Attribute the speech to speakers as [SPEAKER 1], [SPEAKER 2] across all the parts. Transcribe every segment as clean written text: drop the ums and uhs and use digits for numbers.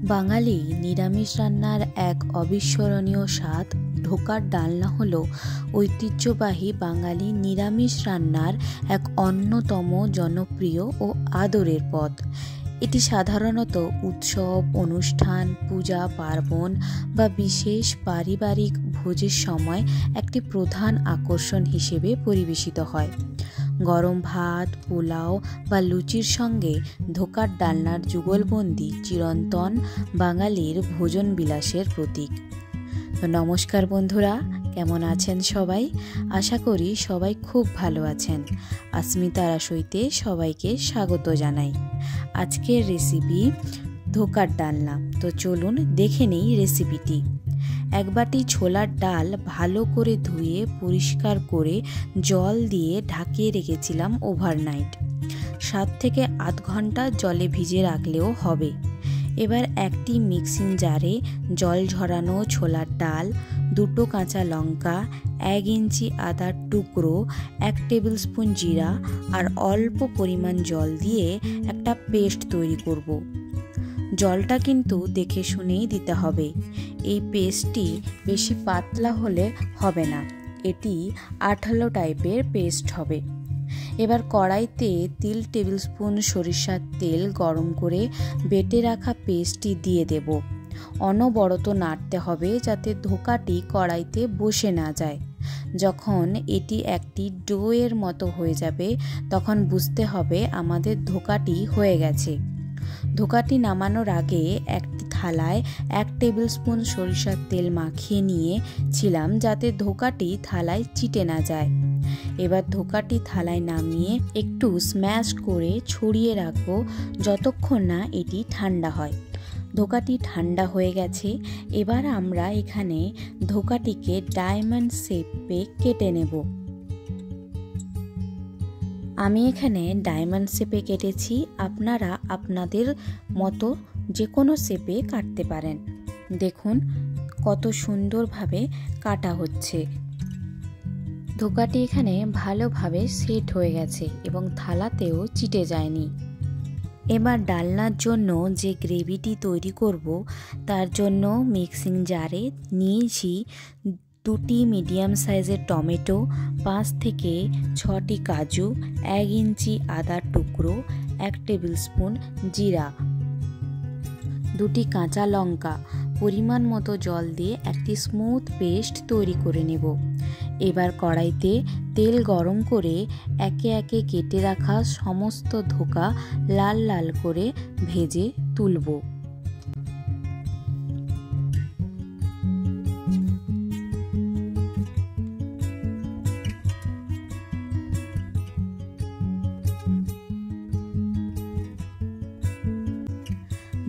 [SPEAKER 1] বাঙালি নিরামিষ রান্নার এক অবিস্মরণীয় স্বাদ ঢোকার ডালনা হলো ঐতিহ্যবাহী বাঙালি নিরামিষ রান্নার এক অন্যতম জনপ্রিয় ও আদরের পদ। এটি সাধারণত উৎসব, অনুষ্ঠান, পূজা পার্বণ বা বিশেষ পারিবারিক ভোজের সময় একটি প্রধান আকর্ষণ হিসেবে পরিবেশিত হয়। গরম ভাত, পোলাও বা লুচির সঙ্গে ধোকার ডালনার যুগলবন্দি চিরন্তন বাঙালির ভোজন বিলাসের প্রতীক। নমস্কার বন্ধুরা, কেমন আছেন সবাই? আশা করি সবাই খুব ভালো আছেন। अस्मिता रसोईते সবাইকে স্বাগত জানাই। আজকের রেসিপি ধোকার ডালনা। তো চলুন দেখে নেই রেসিপিটি। এক বাটি ছোলার ডাল ভালো করে ধুয়ে পরিষ্কার করে জল দিয়ে ঢাকিয়ে রেখেছিলাম ওভারনাইট। 7 থেকে 8 ঘন্টা জলে ভিজে রাখলেও হবে। এবার একটি মিক্সিং জারে জল ঝরানো ছোলার ডাল, 2 কাঁচা লঙ্কা, 1 ইঞ্চি আদার টুকরো, 1 টেবিল স্পুন জিরা আর অল্প পরিমাণ জল দিয়ে একটা পেস্ট তৈরি করব। জলটা কিন্তু দেখে শুনেই দিতে হবে। এই পেস্টটি বেশি পাতলা হলে হবে না, এটি আঠালো টাইপের পেস্ট হবে। এবার কড়াইতে 3 টেবিল স্পুন সরিষার তেল গরম করে বেটে রাখা পেস্টটি দিয়ে দেব। অনবরত নাড়তে হবে যাতে ধোকাটি কড়াইতে বসে না যায়। যখন এটি একটি ডোয়ের মতো হয়ে যাবে তখন বুঝতে হবে আমাদের ধোকাটি হয়ে গেছে। ধোকাটি নামানোর আগে একটি থালায় 1 টেবিল স্পুন সরিষার তেল মাখিয়ে নিয়েছিলাম যাতে ধোকাটি থালায় চিটে না যায়। এবার ধোকাটি থালায় নামিয়ে একটু স্ম্যাশ করে ছড়িয়ে রাখবো যতক্ষণ না এটি ঠান্ডা হয়। ধোকাটি ঠান্ডা হয়ে গেছে। এবার আমরা এখানে ধোকাটিকে ডায়মন্ড শেপে কেটে নেব। আমি এখানে ডায়মন্ড শেপে কেটেছি, আপনারা আপনাদের মতো যে কোনো শেপে কাটতে পারেন। দেখুন কত সুন্দরভাবে কাটা হচ্ছে। ধোকাটি এখানে ভালোভাবে সেট হয়ে গেছে এবং থালাতেও চিটে যায়নি। এবার ডালনার জন্য যে গ্রেভিটি তৈরি করব তার জন্য মিক্সিং জারে নিয়েছি 2টি মিডিয়াম সাইজের টমেটো, 5 থেকে 6টি কাজু, 1 ইঞ্চি আদার টুকরো, 1 টেবিল স্পুন জিরা, 2টি কাঁচা লঙ্কা, পরিমাণ মতো জল দিয়ে একটি স্মুথ পেস্ট তৈরি করে নেব। এবার কড়াইতে তেল গরম করে একে একে কেটে রাখা সমস্ত ধোকা লাল লাল করে ভেজে তুলব।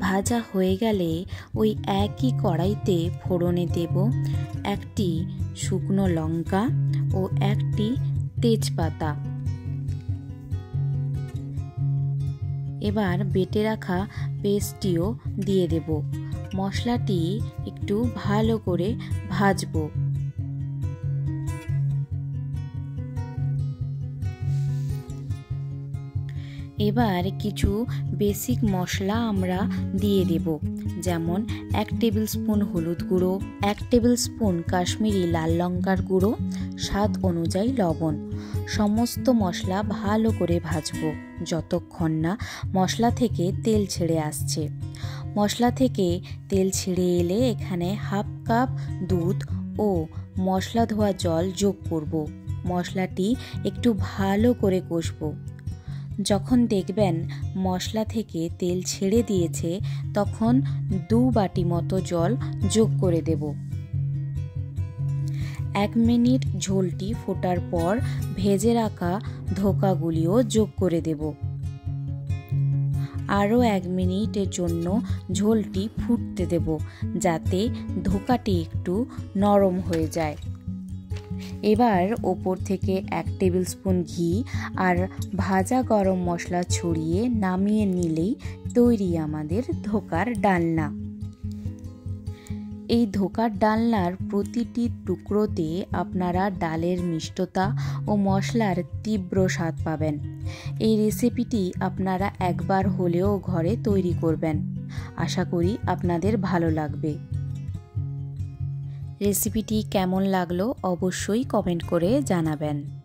[SPEAKER 1] ভাজা হয়ে গেলে ওই একই কড়াইতে ফোড়নে দেব 1টি শুকনো লঙ্কা ও 1টি তেজপাতা। এবার বেটে রাখা পেস্টটিও দিয়ে দেব। মশলাটি একটু ভালো করে ভাজবো। এবার কিছু বেসিক মশলা আমরা দিয়ে দেব, যেমন 1 টেবিল স্পুন হলুদ গুঁড়ো, 1 টেবিল স্পুন কাশ্মীরি লাল লঙ্কার গুঁড়ো, স্বাদ অনুযায়ী লবণ। সমস্ত মশলা ভালো করে ভাজবো যতক্ষণ না মশলা থেকে তেল ছেড়ে আসছে। মশলা থেকে তেল ছেড়ে এলে এখানে 1/2 কাপ দুধ ও মশলা ধোয়া জল যোগ করব। মশলাটি একটু ভালো করে কষবো। যখন দেখবেন মশলা থেকে তেল ছেড়ে দিয়েছে তখন 2 বাটি মতো জল যোগ করে দেব। 1 মিনিট ঝোলটি ফোটার পর ভেজে রাখা ধোকাগুলিও যোগ করে দেব। আরও 1 মিনিটের জন্য ঝোলটি ফুটতে দেব যাতে ধোকাটি একটু নরম হয়ে যায়। এবার ওপর থেকে 1 টেবিল স্পুন ঘি আর ভাজা গরম মশলা ছড়িয়ে নামিয়ে নিলেই তৈরি আমাদের ধোকার ডালনা। এই ধোকার ডালনার প্রতিটি টুকরোতে আপনারা ডালের মিষ্টতা ও মশলার তীব্র স্বাদ পাবেন। এই রেসিপিটি আপনারা একবার হলেও ঘরে তৈরি করবেন। আশা করি আপনাদের ভালো লাগবে। রেসিপিটি কেমন লাগলো অবশ্যই কমেন্ট করে জানাবেন।